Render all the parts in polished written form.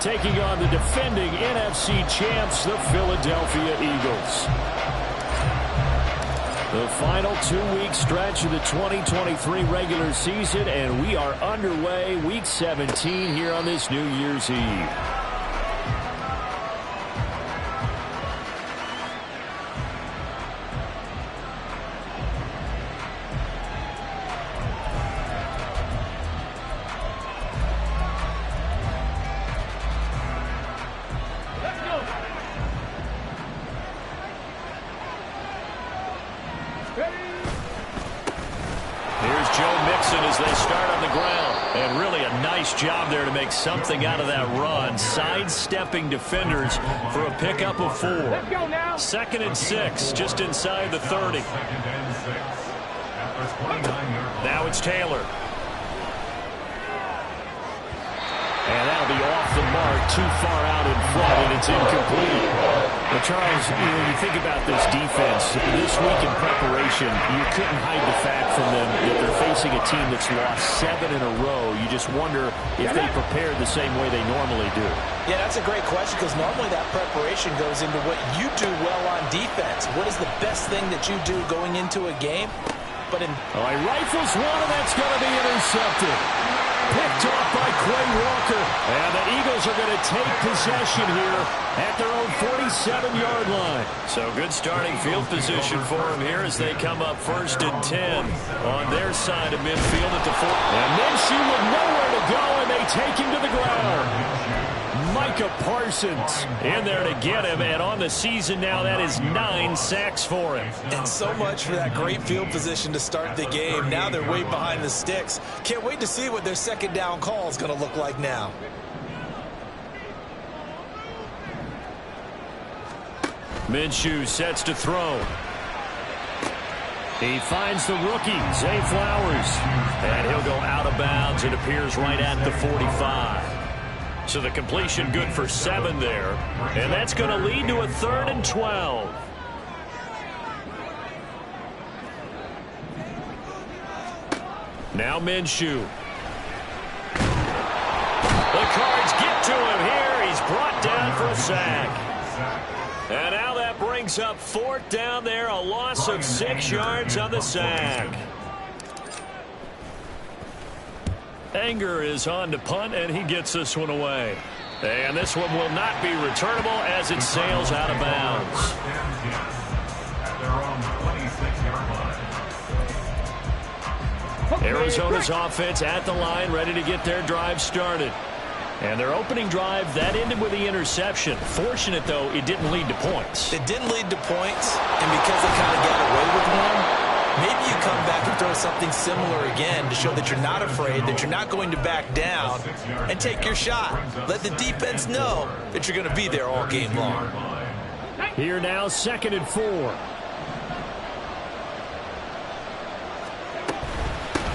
Taking on the defending NFC champs, the Philadelphia Eagles. The final 2-week stretch of the 2023 regular season, and we are underway week 17 here on this New Year's Eve. Job there to make something out of that run, sidestepping defenders for a pickup of 4. 2nd and 6, just inside the 30. Now it's Taylor. And that'll be off the mark, too far out in front, and it's incomplete. Well, Charles, when you think about this defense, this week in preparation, you couldn't hide the fact from them that they're facing a team that's lost 7 in a row. You just wonder if they prepared the same way they normally do. Yeah, that's a great question, because normally that preparation goes into what you do well on defense. What is the best thing that you do going into a game? But he rifles one, and that's going to be intercepted. Picked off by Quay Walker. And the Eagles are going to take possession here at their own 47-yard line. So good starting field position for them here as they come up 1st and 10 on their side of midfield at the 4. And Minshew with nowhere to go, and they take him to the ground. Micah Parsons in there to get him, and on the season now, that is 9 sacks for him. And so much for that great field position to start the game. Now they're way behind the sticks. Can't wait to see what their 2nd down call is going to look like now. Minshew sets to throw. He finds the rookie, Zay Flowers. And he'll go out of bounds. It appears right at the 45. So the completion good for 7 there. And that's going to lead to a 3rd and 12. Now Minshew. The Cards get to him here. He's brought down for a sack. And now that brings up 4th down there. A loss of 6 yards on the sack. Anger is on to punt, and he gets this one away. And this one will not be returnable as it sails out of bounds. Arizona's offense at the line, ready to get their drive started. And their opening drive, that ended with the interception. Fortunate, though, it didn't lead to points. It didn't lead to points, and because they kind of got away with one, maybe you come back and throw something similar again to show that you're not afraid, that you're not going to back down, and take your shot. Let the defense know that you're going to be there all game long. Here now, 2nd and 4.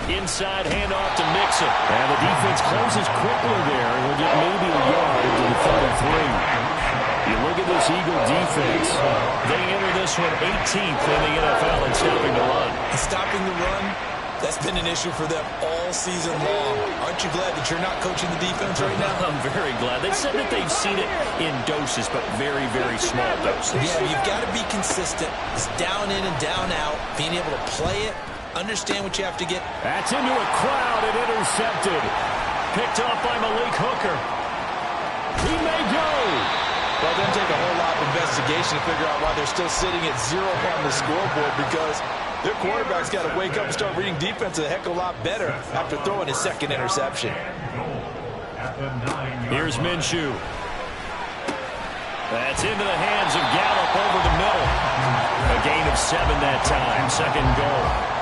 Inside handoff to Mixon. And the defense closes quickly there. He'll get maybe a yard into the 33. You look at this Eagle defense. They enter this one 18th in the NFL in stopping the run. And stopping the run, that's been an issue for them all season long. Aren't you glad that you're not coaching the defense right now? I'm very glad. They said that they've seen it in doses, but very, very small doses. Yeah, you've got to be consistent. It's down in and down out, being able to play it. Understand what you have to get. That's into a crowd and intercepted. Picked off by Malik Hooker. He may go. Well, it doesn't take a whole lot of investigation to figure out why they're still sitting at 0 on the scoreboard, because their quarterback's got to wake up and start reading defense a heck of a lot better after throwing his 2nd interception. Here's Minshew. That's into the hands of Gallup over the middle. A gain of 7 that time. 2nd goal.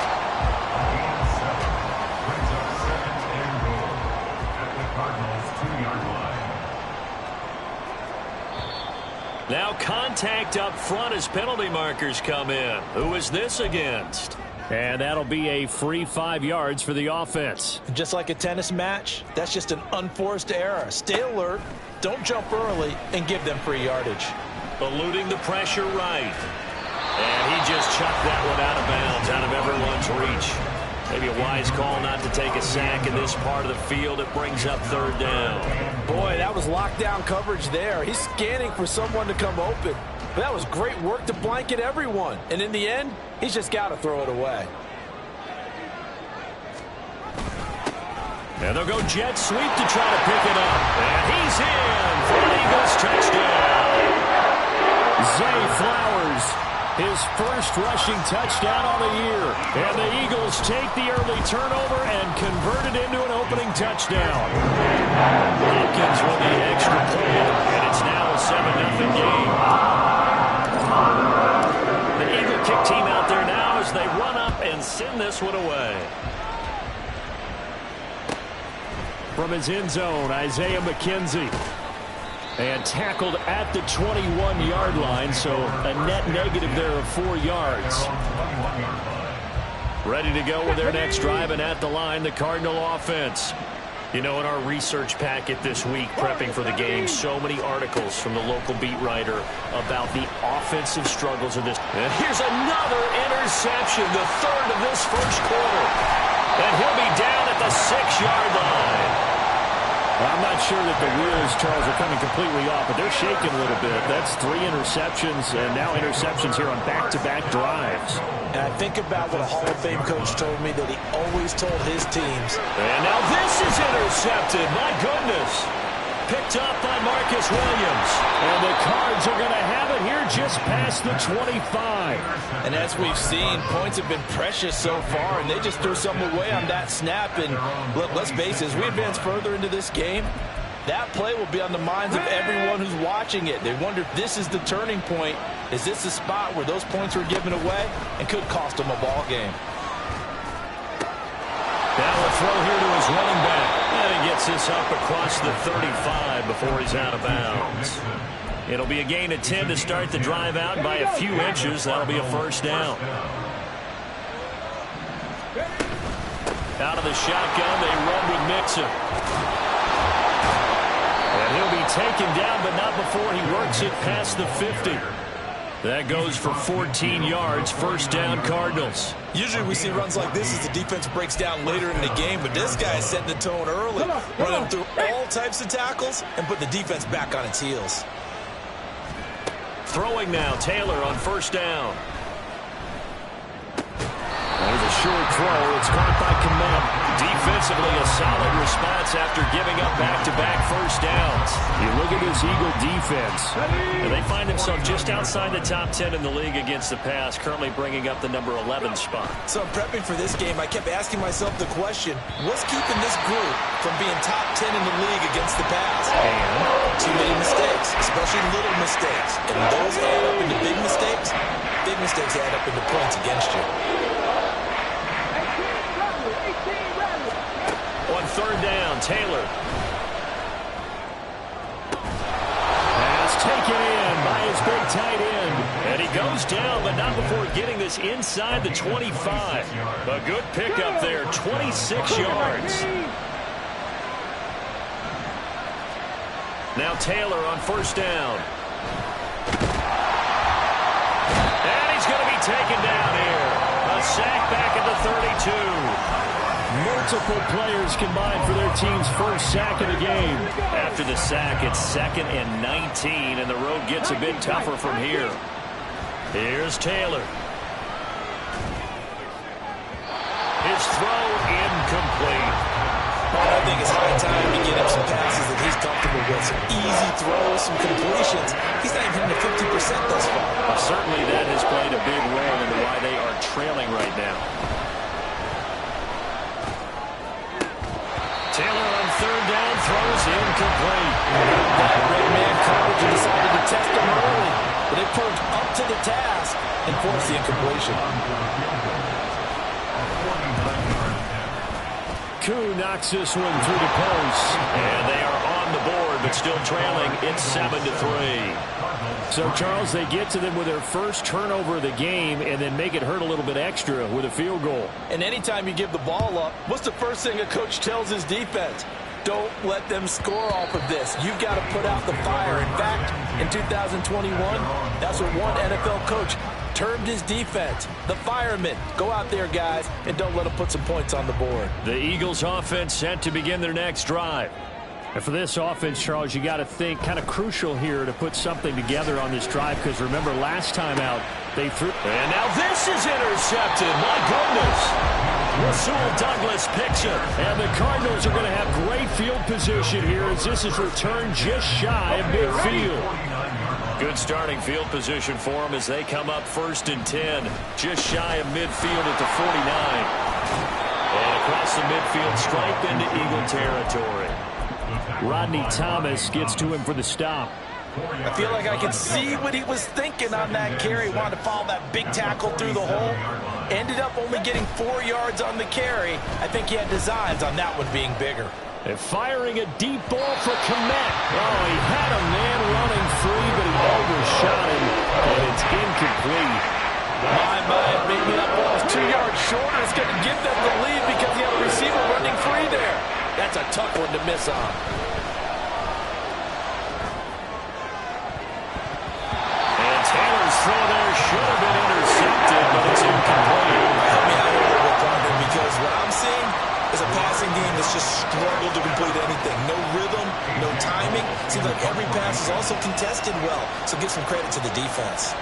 Now contact up front as penalty markers come in. Who is this against? And that'll be a free 5 yards for the offense. Just like a tennis match, that's just an unforced error. Stay alert, don't jump early, and give them free yardage. Eluding the pressure right. And he just chucked that one out of bounds, out of everyone's reach. Maybe a wise call not to take a sack in this part of the field. It brings up third down. Boy, that was lockdown coverage there. He's scanning for someone to come open. But that was great work to blanket everyone. And in the end, he's just got to throw it away. And they'll go jet sweep to try to pick it up. And he's in for an Eagles touchdown. Zay Flowers, his first rushing touchdown on the year. And the Eagles take the early turnover and convert it into an opening touchdown. Hopkins with the extra point, and it's now a 7-0 game. The Eagle kick team out there now as they run up and send this one away. From his end zone, Isaiah McKenzie. And tackled at the 21-yard line, so a net negative there of 4 yards. Ready to go with their next drive, and at the line, the Cardinal offense. You know, in our research packet this week, prepping for the game, so many articles from the local beat writer about the offensive struggles of this. And here's another interception, the third of this first quarter. And he'll be down at the 6-yard line. I'm not sure that the wheels, Charles, are coming completely off, but they're shaking a little bit. That's 3 interceptions, and now interceptions here on back-to-back drives. And I think about what a Hall of Fame coach told me that he always told his teams. And now this is intercepted. My goodness. Picked up by Marcus Williams. And the Cards are going to have it here just past the 25. And as we've seen, points have been precious so far, and they just threw something away on that snap. And look, let's face it, as we advance further into this game, that play will be on the minds of everyone who's watching it. They wonder if this is the turning point. Is this the spot where those points were given away and could cost them a ball game? Now a throw here to his running back. And he gets this up across the 35 before he's out of bounds. It'll be a gain of 10 to start the drive out by a few inches. That'll be a first down. Out of the shotgun, they run with Mixon. And he'll be taken down, but not before he works it past the 50. That goes for 14 yards, first down Cardinals. Usually we see runs like this as the defense breaks down later in the game, but this guy is setting the tone early, running through all types of tackles and put the defense back on its heels. Throwing now, Taylor on first down. There's a short throw. It's caught by Kmet. Defensively, a solid response after giving up back-to-back first downs. You look at this Eagle defense. And they find themselves just outside the top 10 in the league against the pass, currently bringing up the number 11 spot. So I'm prepping for this game. I kept asking myself the question, what's keeping this group from being top 10 in the league against the pass? And too many mistakes, especially little mistakes. And when those add up into big mistakes add up into points against you. On third down, Taylor. Pass taken in by his big tight end. And he goes down, but not before getting this inside the 25. A good pickup there, 26 yards. Now Taylor on first down. And he's going to be taken down here. A sack back at the 32. Multiple players combined for their team's first sack of the game. After the sack, it's 2nd and 19, and the road gets a bit tougher from here. Here's Taylor. His throw incomplete. I think it's high time to get him some passes that he's comfortable with. Some easy throws, some completions. He's not even hitting the 50% thus far. Well, certainly that has played a big role into why they are trailing right now. Taylor on third down, throws incomplete. That great man coverage and decided to test him early. But they proved up to the task and forced the incompletion. Koo knocks this one through the post. And they are on the board, but still trailing. It's 7-3. So, Charles, they get to them with their first turnover of the game and then make it hurt a little bit extra with a field goal. And anytime you give the ball up, what's the first thing a coach tells his defense? Don't let them score off of this. You've got to put out the fire. In fact, in 2021, that's what one NFL coach termed his defense, the firemen. Go out there, guys, and don't let them put some points on the board. The Eagles offense set to begin their next drive. And for this offense, Charles, you got to think kind of crucial here to put something together on this drive, because remember last time out they threw. And now this is intercepted. My goodness. Rasul Douglas picks it. And the Cardinals are going to have great field position here as this is returned just shy of midfield. Good starting field position for them as they come up 1st and 10. Just shy of midfield at the 49. And across the midfield stripe into Eagle territory. Rodney Thomas gets to him for the stop. I feel like I could see what he was thinking on that carry. Wanted to follow that big tackle through the hole. Ended up only getting 4 yards on the carry. I think he had designs on that one being bigger. And firing a deep ball for Komet. Oh, he had a man running free, but he overshot him, and it's incomplete. Maybe that ball is 2 yards shorter. It's going to give them the lead because you have a receiver running free there. That's a tough one to miss on. And Taylor's throw there should have been intercepted, but it's incomplete. Help me out a little bit, partner, because what I'm seeing is a passing game that's just struggled to complete anything. No rhythm, no timing. Seems like every pass is also contested well, so give some credit to the defense.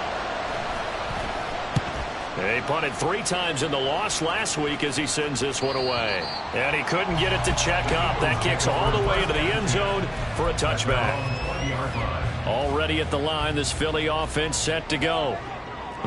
He punted 3 times in the loss last week as he sends this one away. And he couldn't get it to check up. That kicks all the way into the end zone for a touchback. Already at the line, this Philly offense set to go.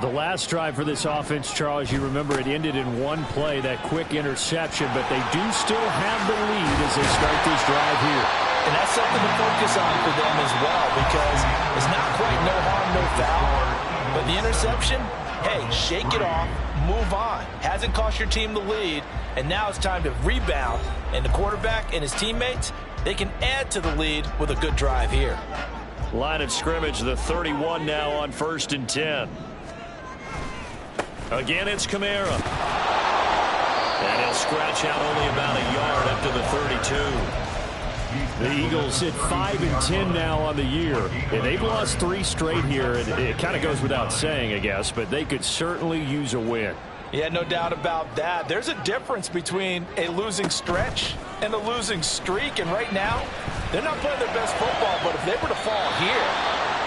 The last drive for this offense, Charles, you remember it ended in one play, that quick interception, but they do still have the lead as they start this drive here. And that's something to focus on for them as well, because it's not quite no harm, no foul. But the interception, hey, shake it off, move on. Hasn't cost your team the lead, and now it's time to rebound. And the quarterback and his teammates, they can add to the lead with a good drive here. Line of scrimmage, the 31 now on 1st and 10. Again, it's Kamara. And he'll scratch out only about a yard up to the 32. The Eagles hit 5 and 10 now on the year. And they've lost 3 straight here. And it kind of goes without saying, I guess, but they could certainly use a win. Yeah, no doubt about that. There's a difference between a losing stretch and a losing streak. And right now, they're not playing their best football. But if they were to fall here,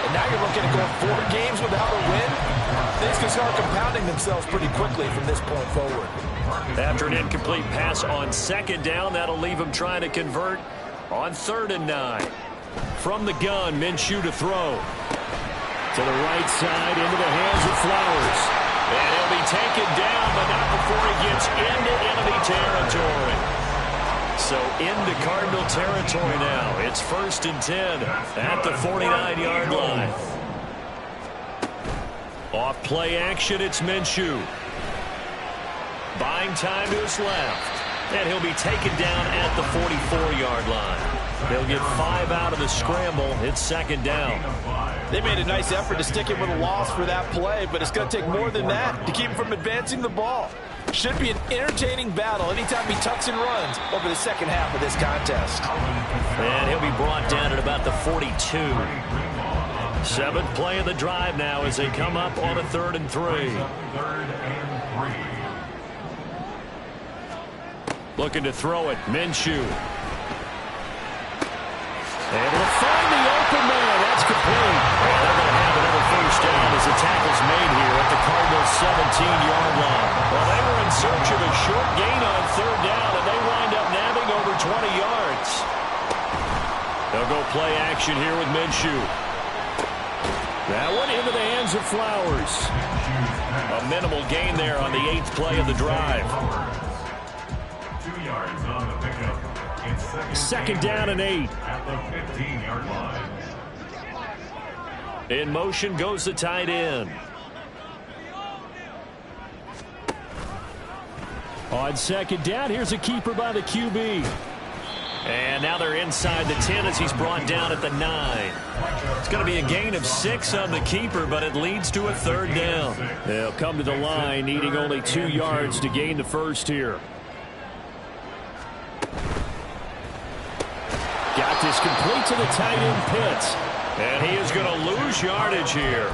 and now you're looking at going 4 games without a win, things can start compounding themselves pretty quickly from this point forward. After an incomplete pass on 2nd down, that'll leave them trying to convert on 3rd and 9. From the gun, Minshew to throw. To the right side, into the hands of Flowers. And he'll be taken down, but not before he gets into enemy territory. So into Cardinal territory now. It's 1st and 10 at the 49-yard line. Off play action, it's Minshew. Buying time to his left. And he'll be taken down at the 44-yard line. They'll get 5 out of the scramble. It's 2nd down. They made a nice effort to stick him with a loss for that play, but it's going to take more than that to keep him from advancing the ball. Should be an entertaining battle anytime he tucks and runs over the second half of this contest. And he'll be brought down at about the 42. 7th play of the drive now as they come up on a 3rd and 3. Looking to throw it, Minshew. Able to find the open man. That's complete. They're going to have another 1st down as the tackle's made here at the Cardinals' 17-yard line. Well, they were in search of a short gain on 3rd down, and they wind up nabbing over 20 yards. They'll go play action here with Minshew. That one into the hands of Flowers. A minimal gain there on the 8th play of the drive. 2 yards on the pickup. 2nd down and 8. At the 15-yard line. In motion goes the tight end. On 2nd down, here's a keeper by the QB. And now they're inside the 10 as he's brought down at the 9. It's going to be a gain of 6 on the keeper, but it leads to a 3rd down. They'll come to the line, needing only 2 yards to gain the first here. is complete to the tight end Pitts. And he is going to lose yardage here.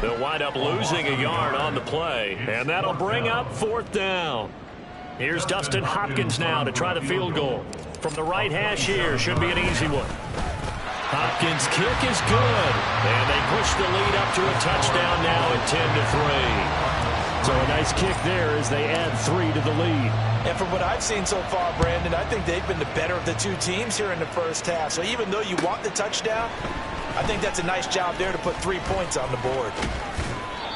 They'll wind up losing a yard on the play, and that'll bring up 4th down. Here's Dustin Hopkins now to try the field goal. From the right hash here, should be an easy one. Hopkins' kick is good, and they push the lead up to a touchdown now at 10-3. So a nice kick there as they add 3 to the lead. And from what I've seen so far, Brandon, I think they've been the better of the two teams here in the first half. So even though you want the touchdown, I think that's a nice job there to put 3 points on the board.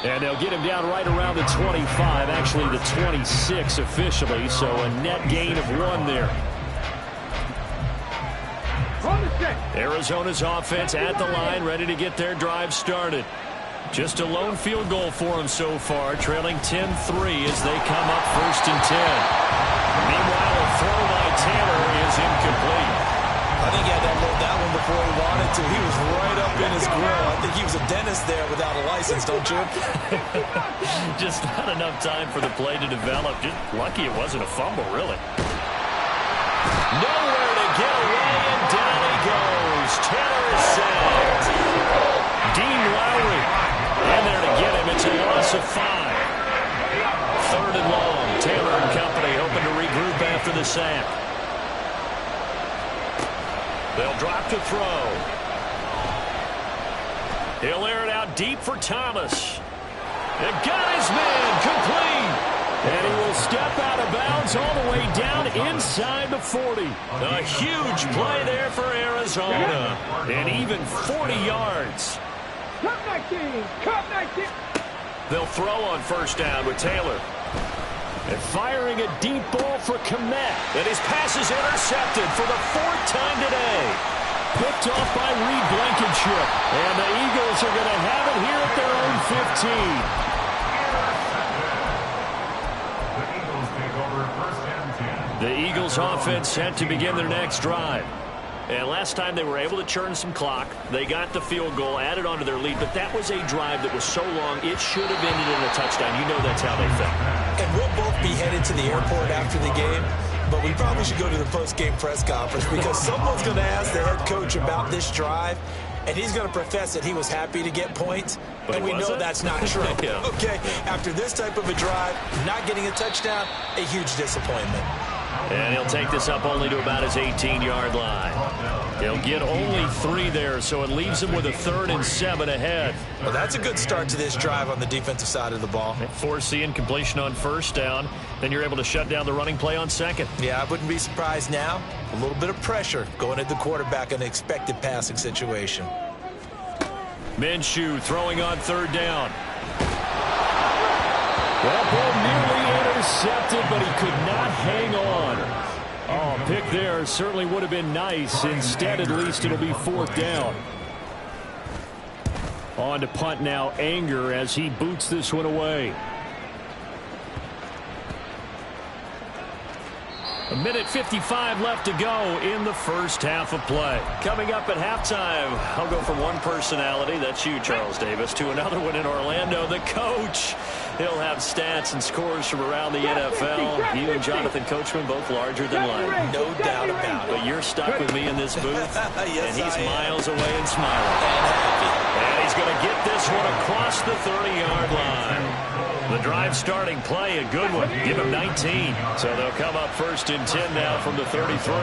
And they'll get him down right around the 25, actually the 26 officially, so a net gain of 1 there. Arizona's offense at the line, ready to get their drive started. Just a lone field goal for them so far, trailing 10-3 as they come up 1st and 10. Meanwhile, a throw by Taylor is incomplete. I think he had to load that one before he wanted to. He was right up in his grill. I think he was a dentist there without a license, don't you? Just not enough time for the play to develop. Just lucky it wasn't a fumble, really. Nowhere to get away, and down he goes. Taylor is sacked. Dean Lowry. And there to get him. It's a loss of 5. 3rd and long. Taylor and company hoping to regroup after the sack. They'll drop to throw. He'll air it out deep for Thomas. And got his man complete. And he will step out of bounds all the way down inside the 40. A huge play there for Arizona. And even 40 yards. Cut 19! Cut 19! They'll throw on 1st down with Taylor. And firing a deep ball for Komet. And his pass is intercepted for the 4th time today. Picked off by Reed Blankenship. And the Eagles are going to have it here at their own 15. The Eagles offense set to begin their next drive. And last time they were able to churn some clock. They got the field goal, added onto their lead. But that was a drive that was so long, it should have ended in a touchdown. You know that's how they felt. And we'll both be headed to the airport after the game. But we probably should go to the post-game press conference because someone's going to ask the head coach about this drive. And he's going to profess that he was happy to get points. But and we know that's not true. Yeah. Okay, after this type of a drive, not getting a touchdown, a huge disappointment. And he'll take this up only to about his 18-yard line. He'll get only 3 there, so it leaves him with a 3rd and 7 ahead. Well, that's a good start to this drive on the defensive side of the ball. Force the incompletion on 1st down. Then you're able to shut down the running play on 2nd. Yeah, I wouldn't be surprised now. A little bit of pressure going at the quarterback in an expected passing situation. Minshew throwing on 3rd down. That ball nearly intercepted, but he could not hang on. Oh, pick there certainly would have been nice. Instead, at least it'll be 4th down. On to punt now, Anger, as he boots this one away. A minute 55 left to go in the first half of play. Coming up at halftime, I'll go from one personality, that's you, Charles Davis, to another one in Orlando, the coach. He'll have stats and scores from around the NFL. You and Jonathan Coachman both larger than life. No doubt about it. But you're stuck with me in this booth, Yes, and he's I am. miles away and smiling. And happy. And he's going to get this one across the 30-yard line. The drive starting play, a good one. Give him 19. So they'll come up 1st and 10 now from the 33.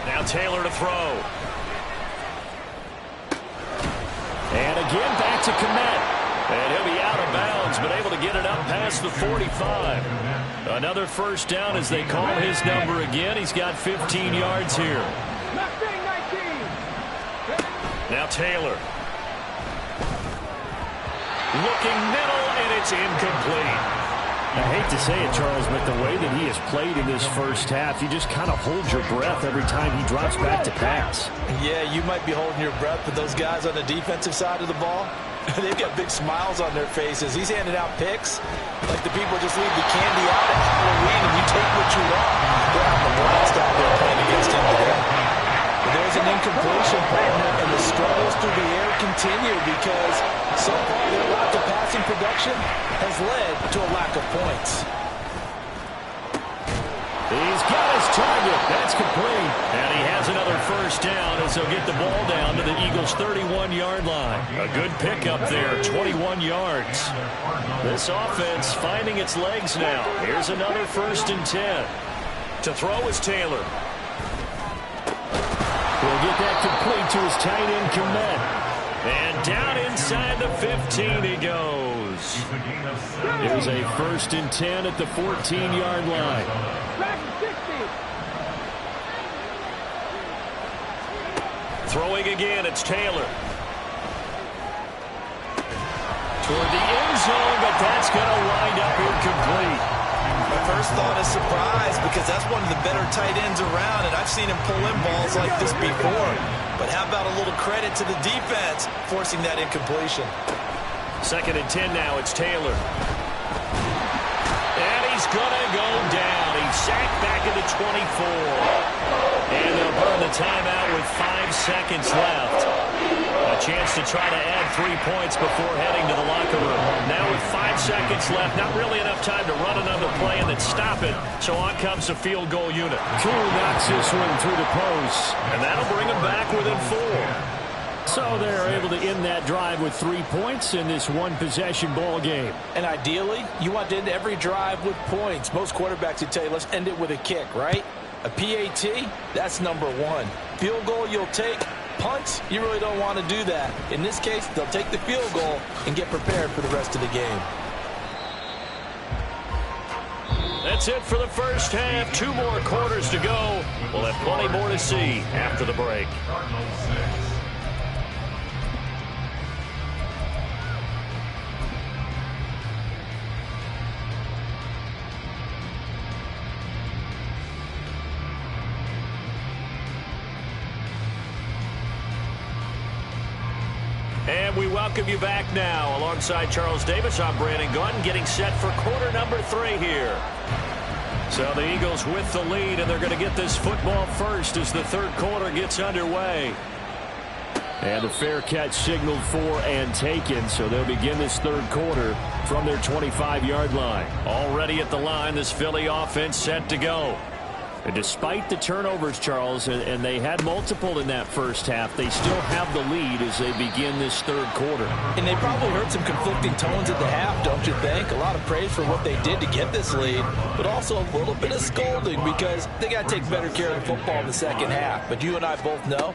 Now Taylor to throw. And again back to Komet. And he'll be out of bounds, but able to get it up past the 45. Another 1st down as they call his number again. He's got 15 yards here. Now Taylor. Looking middle, and it's incomplete. I hate to say it, Charles, but the way that he has played in this first half, you just kind of hold your breath every time he drops back to pass. Yeah, you might be holding your breath, but those guys on the defensive side of the ball, they've got big smiles on their faces. He's handing out picks like the people just leave the candy out at Halloween and you take what you want. They're having a blast out there playing against him today. But there's an incompletion, partner, and the struggles through the air continue because so far their lack of passing production has led to a lack of points. He's got his target. That's complete. And he has another first down as he'll get the ball down to the Eagles' 31-yard line. A good pickup there, 21 yards. This offense finding its legs now. Here's another 1st and 10. To throw is Taylor. He'll get that complete to his tight end, Komet. And down inside the 15 he goes. There's a 1st and 10 at the 14-yard line. Throwing again, it's Taylor. Toward the end zone, but that's going to wind up incomplete. My first thought is surprise because that's one of the better tight ends around, and I've seen him pull in balls like this before. But how about a little credit to the defense forcing that incompletion? 2nd and 10 now, it's Taylor. And he's going to go down. He's sacked back at the 24. And they'll burn the timeout with 5 seconds left. A chance to try to add 3 points before heading to the locker room. Now with 5 seconds left, not really enough time to run another play and then stop it. So on comes the field goal unit. Cool knocks this one through the post. And that'll bring them back within 4. So they're able to end that drive with 3 points in this one-possession ball game. And ideally, you want to end every drive with points. Most quarterbacks would tell you, let's end it with a kick, right? A PAT, that's number 1. Field goal you'll take. Punts, you really don't want to do that. In this case, they'll take the field goal and get prepared for the rest of the game. That's it for the first half. 2 more quarters to go. We'll have plenty more to see after the break. And we welcome you back now. Alongside Charles Davis, I'm Brandon Gunn, getting set for quarter number 3 here. So the Eagles with the lead, and they're going to get this football first as the 3rd quarter gets underway. And the fair catch signaled for and taken, so they'll begin this 3rd quarter from their 25-yard line. Already at the line, this Philly offense set to go. And despite the turnovers, Charles, and they had multiple in that first half, they still have the lead as they begin this 3rd quarter. And they probably heard some conflicting tones at the half, don't you think? A lot of praise for what they did to get this lead, but also a little bit of scolding because they got to take better care of the football in the second half. But you and I both know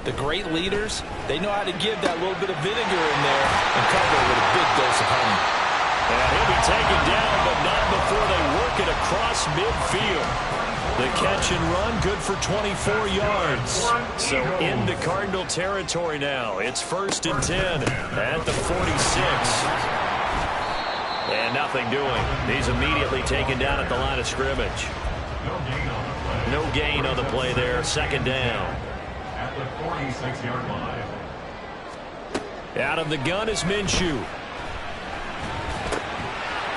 the great leaders, they know how to give that little bit of vinegar in there and cover with a big dose of honey. And he'll be taken down, but not before they work it across midfield. The catch and run, good for 24 yards. So into Cardinal territory now. It's 1st and 10 at the 46. And nothing doing. He's immediately taken down at the line of scrimmage. No gain on the play there. 2nd down. At the 46-yard line. Out of the gun is Minshew.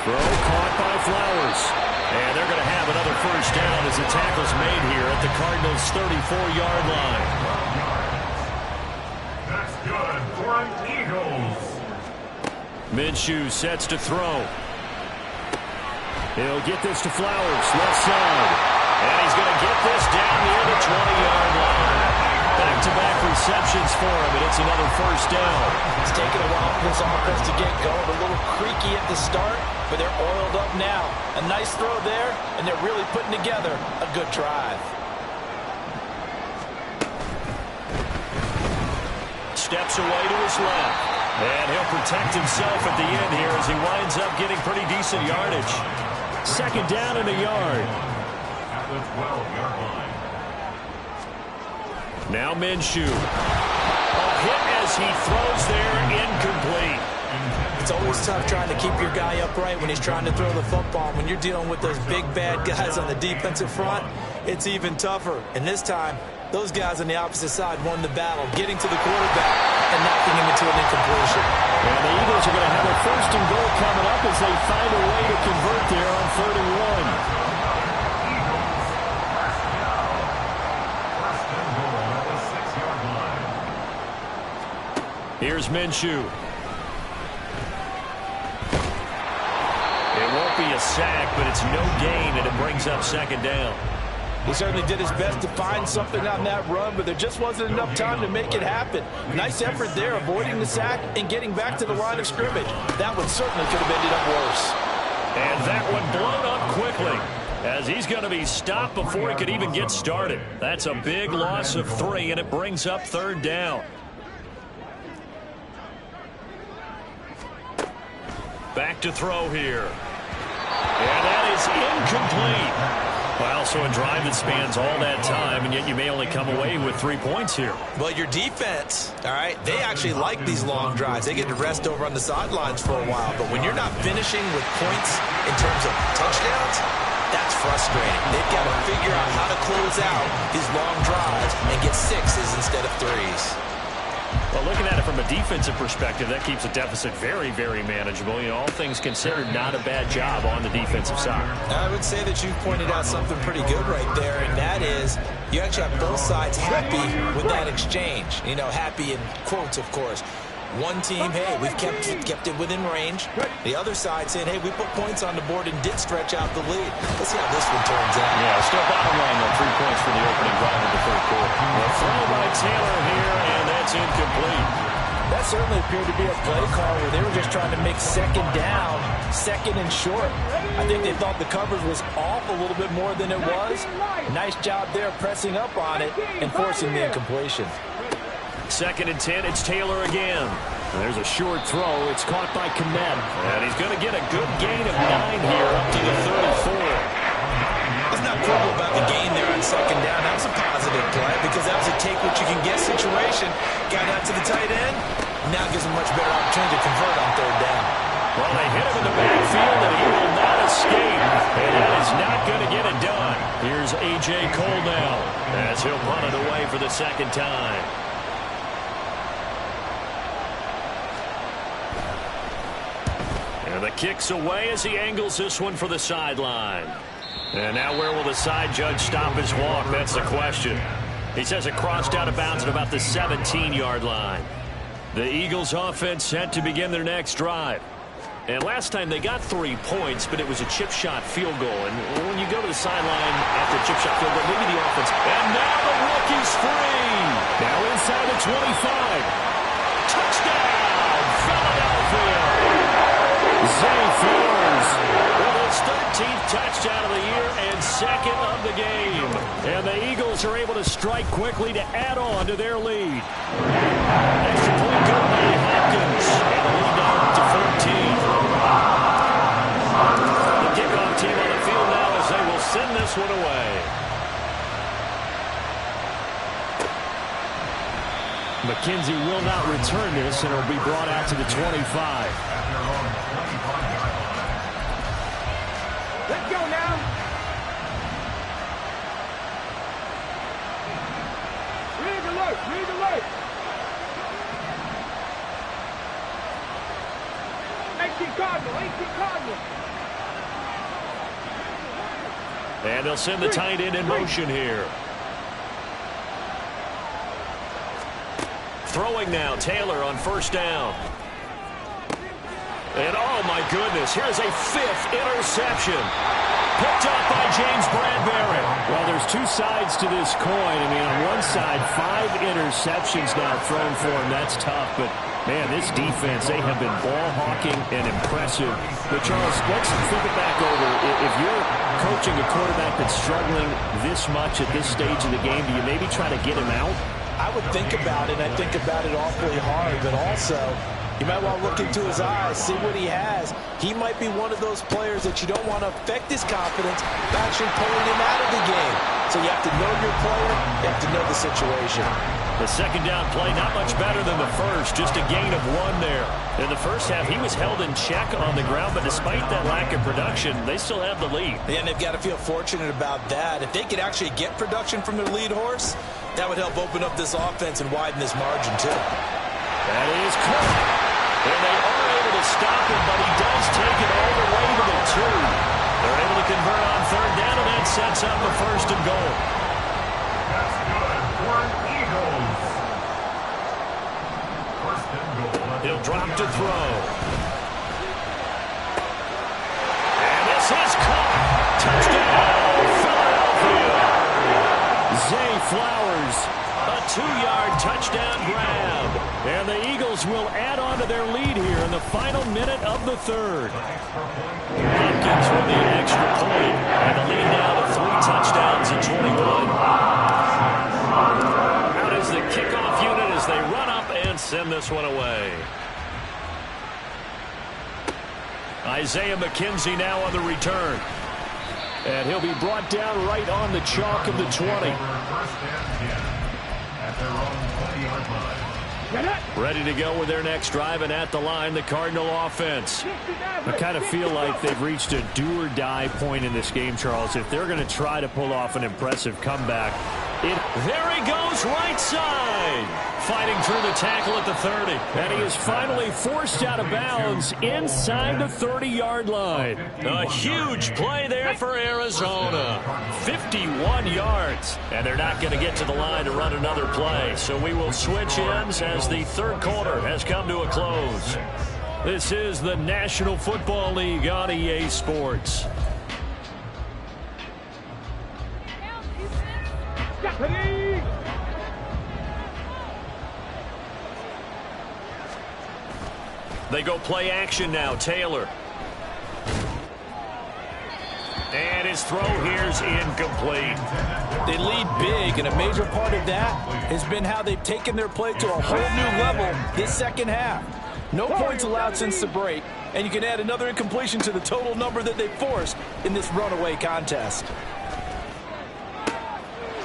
Throw caught by Flowers. And they're going to have another first down as the tackle's made here at the Cardinals' 34-yard line. That's good for an Eagles. Minshew sets to throw. He'll get this to Flowers, left side. And he's going to get this down near the 20-yard line. Back-to-back receptions for him, and it's another first down. It's taken a while for this offense to get going. A little creaky at the start, but they're oiled up now. A nice throw there, and they're really putting together a good drive. Steps away to his left. And he'll protect himself at the end here as he winds up getting pretty decent yardage. 2nd down and a yard. At the 12-yard line. Now Minshew. A hit as he throws there, incomplete. It's always tough trying to keep your guy upright when he's trying to throw the football. When you're dealing with those big, bad guys on the defensive front, it's even tougher. And this time, those guys on the opposite side won the battle, getting to the quarterback and knocking him into an incompletion. And the Eagles are going to have a 1st and goal coming up as they find a way to convert there on 3rd and 1. Here's Minshew. It won't be a a sack, but it's no gain, and it brings up second down. He certainly did his best to find something on that run, but there just wasn't enough time to make it happen. Nice effort there, avoiding the sack and getting back to the line of scrimmage. That one certainly could have ended up worse. And that one blown up quickly, as he's going to be stopped before he could even get started. That's a big loss of 3, and it brings up third down. Back to throw here. And that is incomplete. Well, so a drive that spans all that time, and yet you may only come away with 3 points here. Well, your defense, all right, they actually like these long drives. They get to rest over on the sidelines for a while. But when you're not finishing with points in terms of touchdowns, that's frustrating. They've got to figure out how to close out these long drives and get 6s instead of 3s. Well, looking at it from a defensive perspective, that keeps the deficit very, very manageable. You know, all things considered, not a bad job on the defensive side. I would say that you pointed out something pretty good right there, and that is you actually have both sides happy with that exchange. You know, happy in quotes, of course. One team, hey, we've kept it within range. The other side saying, hey, we put points on the board and did stretch out the lead. Let's see how this one turns out. Yeah, still bottom line on 3 points for the opening drive of the third quarter. Well, throw by Taylor here, and that's incomplete. That certainly appeared to be a play call where they were just trying to make second down, second and short. I think they thought the coverage was off a little bit more than it was. Nice job there pressing up on it and forcing the incompletion. 2nd and 10, it's Taylor again. There's a short throw. It's caught by Kmet. And he's going to get a good gain of 9 here up to the 34. Let's not quibble about the gain there on second down. That was a positive play because that was a take-what-you-can-get situation. Got out to the tight end. Now gives him a much better opportunity to convert on third down. Well, they hit him in the backfield, and he will not escape. And that is not going to get it done. Here's A.J. Cole now as he'll punt it away for the second time. And the kick's away as he angles this one for the sideline. And now where will the side judge stop his walk? That's the question. He says it crossed out of bounds at about the 17-yard line. The Eagles offense set to begin their next drive. And last time they got 3 points, but it was a chip shot field goal. And when you go to the sideline after a chip shot field goal, maybe the offense. And now the rookie's free. Now inside the 25. Touchdown, Philadelphia. Zay Flowers with his 13th touchdown of the year and 2nd of the game. And the Eagles are able to strike quickly to add on to their lead. Extra point good by Hopkins. And the lead now up to 14. The kickoff team on the field now as they will send this one away. McKenzie will not return this, and it will be brought out to the 25. Let's go now. Rig alert, rig alert. 18 Cardinal, 18 Cardinal. And they'll send the tight end in motion here. Throwing now, Taylor on first down. And oh my goodness, here's a 5th interception. Picked up by James Bradbury. Well, there's 2 sides to this coin. I mean, on one side, 5 interceptions now thrown for him. That's tough, but man, this defense, they have been ball hawking and impressive. But Charles, let's flip it back over. If you're coaching a quarterback that's struggling this much at this stage of the game, do you maybe try to get him out? I would think about it. I think about it awfully hard, but also you might want to look into his eyes, see what he has. He might be one of those players that you don't want to affect his confidence by actually pulling him out of the game. So you have to know your player. You have to know the situation. The second down play, not much better than the first, just a gain of 1 there. In the first half, he was held in check on the ground, but despite that lack of production, they still have the lead. And they've got to feel fortunate about that. If they could actually get production from their lead horse, that would help open up this offense and widen this margin, too. That is caught. And they are able to stop him, but he does take it all the way to the 2. They're able to convert on third down, and that sets up a 1st and goal. That's good for Eagles. 1st and goal. He'll drop to throw. And this This is caught. Touchdown, Philadelphia. Zay Flowers, a 2-yard touchdown grab. And the Eagles will add on to their lead here in the final minute of the third. Hopkins with the extra point, and the lead now to 3 touchdowns and 21. Out is the kickoff unit as they run up and send this one away. Isaiah McKenzie now on the return. And he'll be brought down right on the chalk of the 20. Ready to go with their next drive, and at the line, the Cardinal offense. I kind of feel like they've reached a do-or-die point in this game, Charles. If they're going to try to pull off an impressive comeback, there he goes right side. Fighting through the tackle at the 30. And he is finally forced out of bounds inside the 30-yard line. A huge play there for Arizona. 51 yards. And they're not going to get to the line to run another play. So we will switch ends as the third quarter has come to a close. This is the National Football League on EA Sports. They go play action now. Taylor. And his throw here's incomplete. They lead big, and a major part of that has been how they've taken their play to a whole new level this second half. No points allowed since the break, and you can add another incompletion to the total number that they forced in this runaway contest.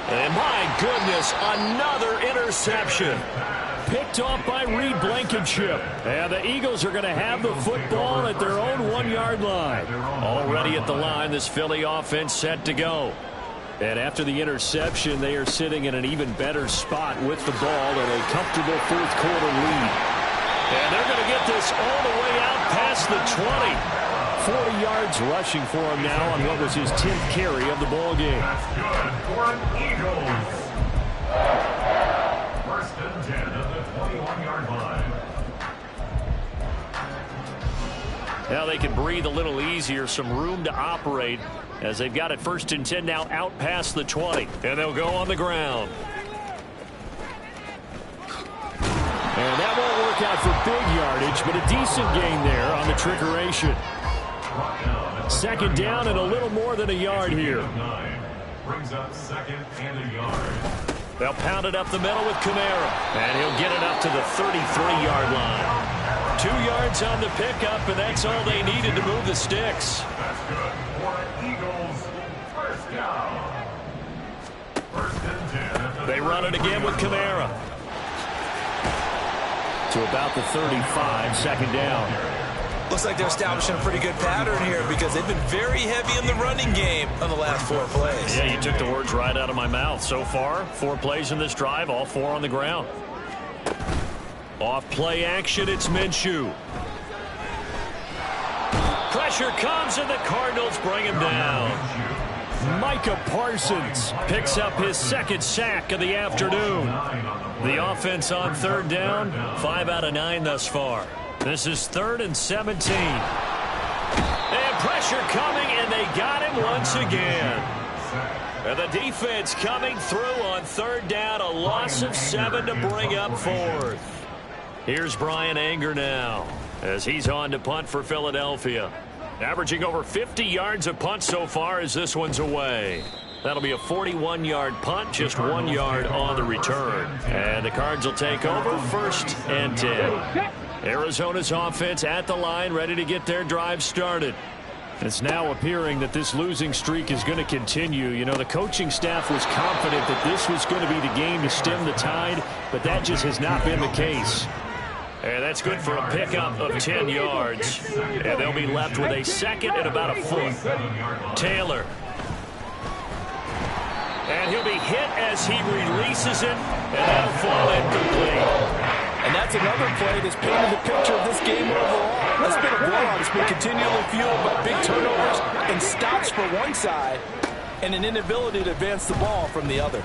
And my goodness, another interception. Picked off by Reed Blankenship. And the Eagles are going to have the football at their own 1-yard line. Already at the line, this Philly offense set to go. And after the interception, they are sitting in an even better spot with the ball and a comfortable fourth quarter lead. And they're going to get this all the way out past the 20. 40 yards rushing for him now on what was his 10th carry of the ball game. That's good for an Eagles. First and 10 at the 21-yard line. Now they can breathe a little easier, some room to operate as they've got it first and 10 now out past the 20. And they'll go on the ground. And that won't work out for big yardage, but a decent gain there on the trickeration. Second down and a little more than a yard here. Brings up second and a yard. They'll pound it up the middle with Kamara. And he'll get it up to the 33-yard line. 2 yards on the pickup, and that's all they needed to move the sticks. That's good for Eagles. First down. First and 10. They run it again with Kamara. To about the 35, second down. Looks like they're establishing a pretty good pattern here because they've been very heavy in the running game on the last 4 plays. Yeah, you took the words right out of my mouth. So far, 4 plays in this drive, all 4 on the ground. Off play action, it's Minshew. Pressure comes, and the Cardinals bring him down. Micah Parsons picks up his second sack of the afternoon. The offense on third down, 5 out of 9 thus far. This is 3rd and 17. And pressure coming, and they got him once again. And the defense coming through on third down, a loss of 7 to bring up 4th. Here's Brian Anger now as he's on to punt for Philadelphia. Averaging over 50 yards a punt so far as this one's away. That'll be a 41-yard punt, just 1 yard on the return. And the Cards will take over 1st and 10. Arizona's offense at the line, ready to get their drive started. It's now appearing that this losing streak is going to continue. You know, the coaching staff was confident that this was going to be the game to stem the tide, but that just has not been the case. And that's good for a pickup of 10 yards. And they'll be left with a second and about a foot. Taylor. And he'll be hit as he releases it, and that'll fall incomplete. And that's another play that's painted the picture of this game overall. That's been a blowout. It's been continually fueled by big turnovers and stops for one side and an inability to advance the ball from the other.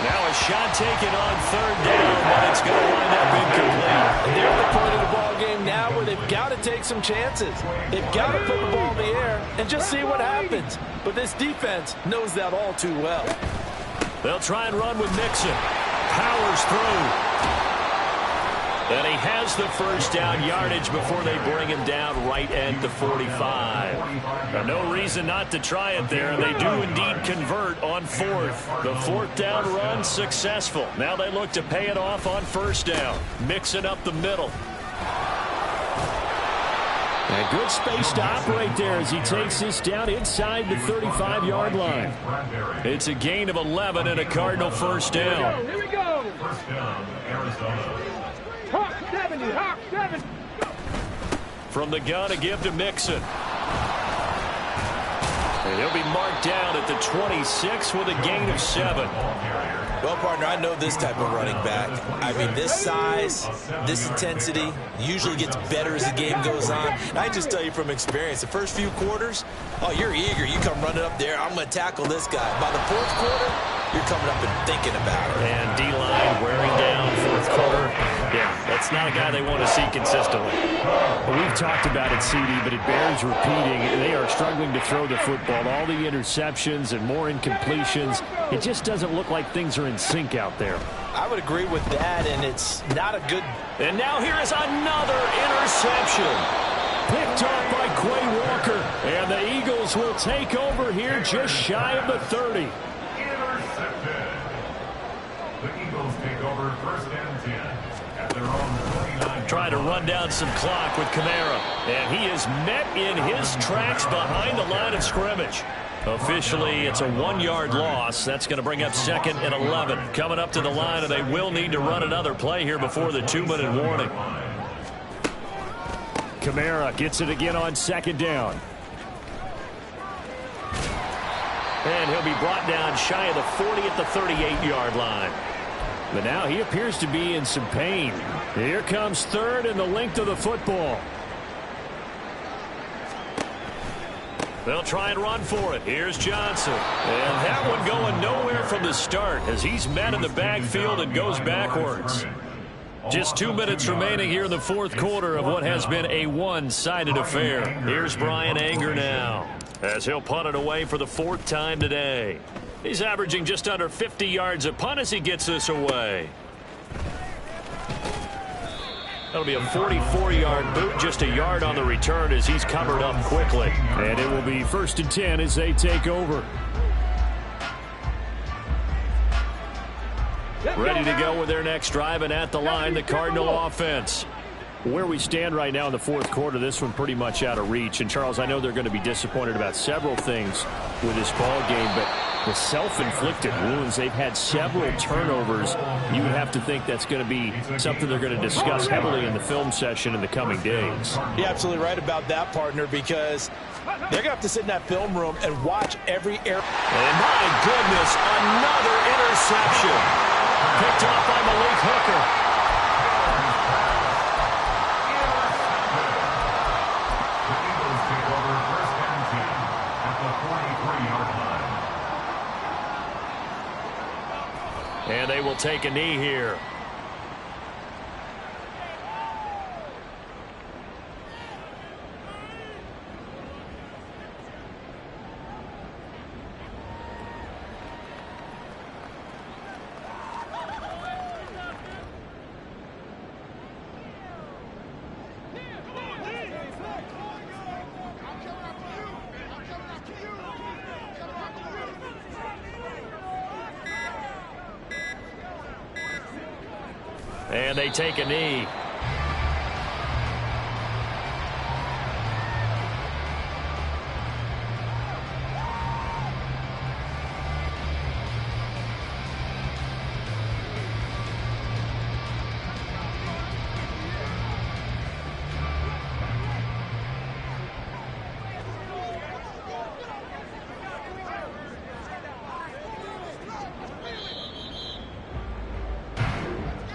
Now a shot taken on third down, but it's going to wind up incomplete. And they're at the point of the ball game now where they've got to take some chances. They've got to put the ball in the air and just see what happens. But this defense knows that all too well. They'll try and run with Mixon. Powers through. And he has the first down yardage before they bring him down right at the 45. Now, no reason not to try it there. They do indeed convert on fourth. The fourth down run successful. Now they look to pay it off on first down. Mixing up the middle. And good space to operate there as he takes this down inside the 35-yard line. It's a gain of 11 and a Cardinal first down. Here we go. First down, Arizona. Hawk 70, Hawk 70. From the gun to give to Mixon. And he'll be marked down at the 26 with a gain of 7. Well, partner, I know this type of running back. I mean, this size, this intensity usually gets better as the game goes on. And I just tell you from experience, the first few quarters, oh, you're eager. You come running up there, I'm going to tackle this guy. By the fourth quarter, you're coming up and thinking about it. And D-line wearing down fourth quarter. Yeah, that's not a guy they want to see consistently. Well, we've talked about it, CD, but it bears repeating. They are struggling to throw the football. All the interceptions and more incompletions. It just doesn't look like things are in sync out there. I would agree with that, and it's not a good... And now here is another interception. Picked off by Quay Walker. And the Eagles will take over here just shy of the 30. Intercepted. The Eagles take over first and 10 at their own 29. Trying to run down some clock with Kamara. And he is met in his tracks behind the line of scrimmage. Officially, it's a 1-yard loss. That's going to bring up 2nd and 11. Coming up to the line, and they will need to run another play here before the 2-minute warning. Kamara gets it again on 2nd down. And he'll be brought down shy of the 40 at the 38-yard line. But now he appears to be in some pain. Here comes 3rd and the length of the football. They'll try and run for it. Here's Johnson. And that one going nowhere from the start as he's met in the backfield and goes backwards. Just 2 minutes remaining here in the fourth quarter of what has been a one-sided affair. Here's Brian Anger now as he'll punt it away for the 4th time today. He's averaging just under 50 yards a punt as he gets this away. That'll be a 44-yard boot, just a yard on the return as he's covered up quickly. And it will be 1st and 10 as they take over. Ready to go with their next drive, and at the line, the Cardinal offense. Where we stand right now in the fourth quarter, this one pretty much out of reach. And, Charles, I know they're going to be disappointed about several things with this ball game, but the self-inflicted wounds, they've had several turnovers. You would have to think that's going to be something they're going to discuss heavily in the film session in the coming days. You're absolutely right about that, partner, because they're going to have to sit in that film room and watch every error. And my goodness, another interception. Picked off by Malik Hooker. And they will take a knee here. And they take a knee.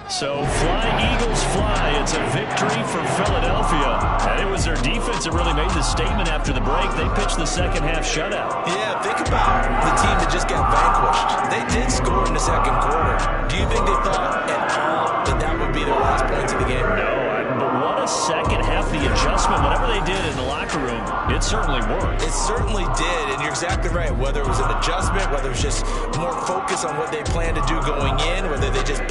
So flying Eagles fly. It's a victory for Philadelphia. And it was their defense that really made the statement after the break. They pitched the second half shutout. Yeah, think about the team that just got vanquished. They did score in the second quarter. Do you think they thought at all that that would be their last points of the game? No, but what a second half. The adjustment, whatever they did in the locker room, it certainly worked. It certainly did, and you're exactly right. Whether it was an adjustment, whether it was just more focus on what they planned to do going in, whether they just